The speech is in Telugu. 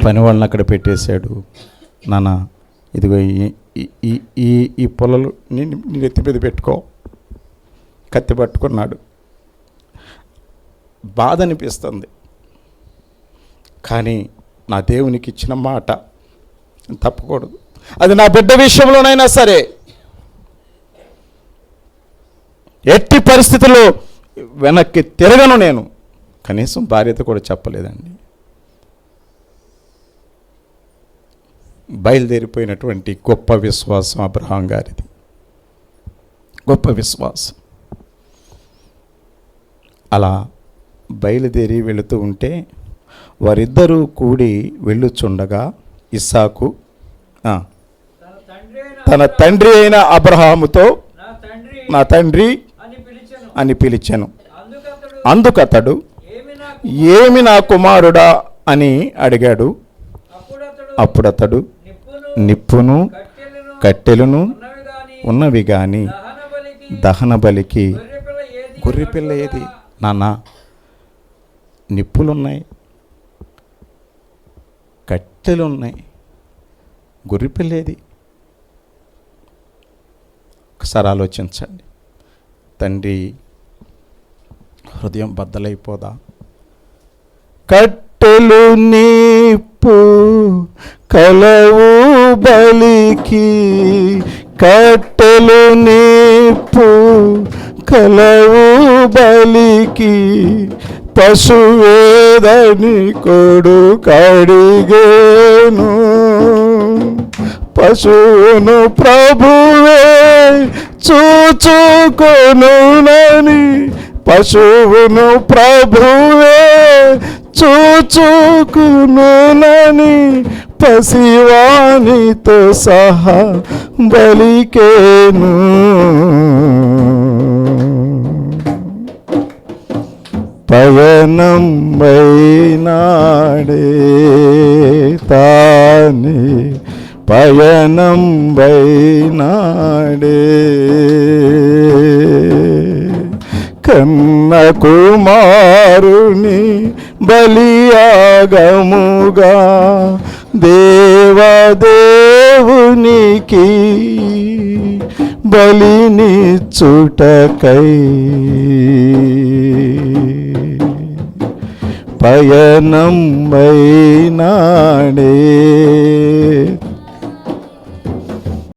పని వాళ్ళని అక్కడ పెట్టేశాడు. నాన్న ఇదిగో ఈ పొలలు నేను ఎత్తి మీద పెట్టుకో. కత్తి పట్టుకున్నాడు. బాధ అనిపిస్తుంది, కానీ నా దేవునికి ఇచ్చిన మాట తప్పకూడదు. అది నా బిడ్డ విషయంలోనైనా సరే ఎట్టి పరిస్థితుల్లో వెనక్కి తిరగను నేను. కనీసం భార్యతో కూడా చెప్పలేదండి. బయలుదేరిపోయినటువంటి గొప్ప విశ్వాసం అబ్రహాం గారిది, గొప్ప విశ్వాసం. అలా బయలుదేరి వెళుతూ ఉంటే వారిద్దరూ కూడి వెళ్ళుచుండగా ఇస్సాకు తన తండ్రి అయిన అబ్రహాముతో నా తండ్రి అని పిలిచెను. అందుకతడు ఏమి నా కుమారుడా అని అడిగాడు. అప్పుడతడు నిప్పును కట్టెలను ఉన్నవి గాని దహన బలికి గొర్రెపిల్ల ఏది? నాన్న, నిప్పులున్నాయి, కట్టెలున్నాయి, గొర్రెపిల్ల ఏది? ఒకసారి ఆలోచించండి. తండ్రి హృదయం బద్దలైపోదా? కట్టెలు నిప్పు కలవు బలికి, కట్టెలు నిప్పు కలవు బలికి, పశువేదని కొడుకు అడిగేను. పశువును ప్రభువే చూచుకొనునని, పశువును ప్రభువే చూచుకొనునని పసివానితో సహా బలికేను. పయనం వైనాడే తానే పయనం వైనాడే, కన్న కుమారుని బలియాగముగా దేవదేవునికి బలినిచ్చుటకై పయనం వైనాడే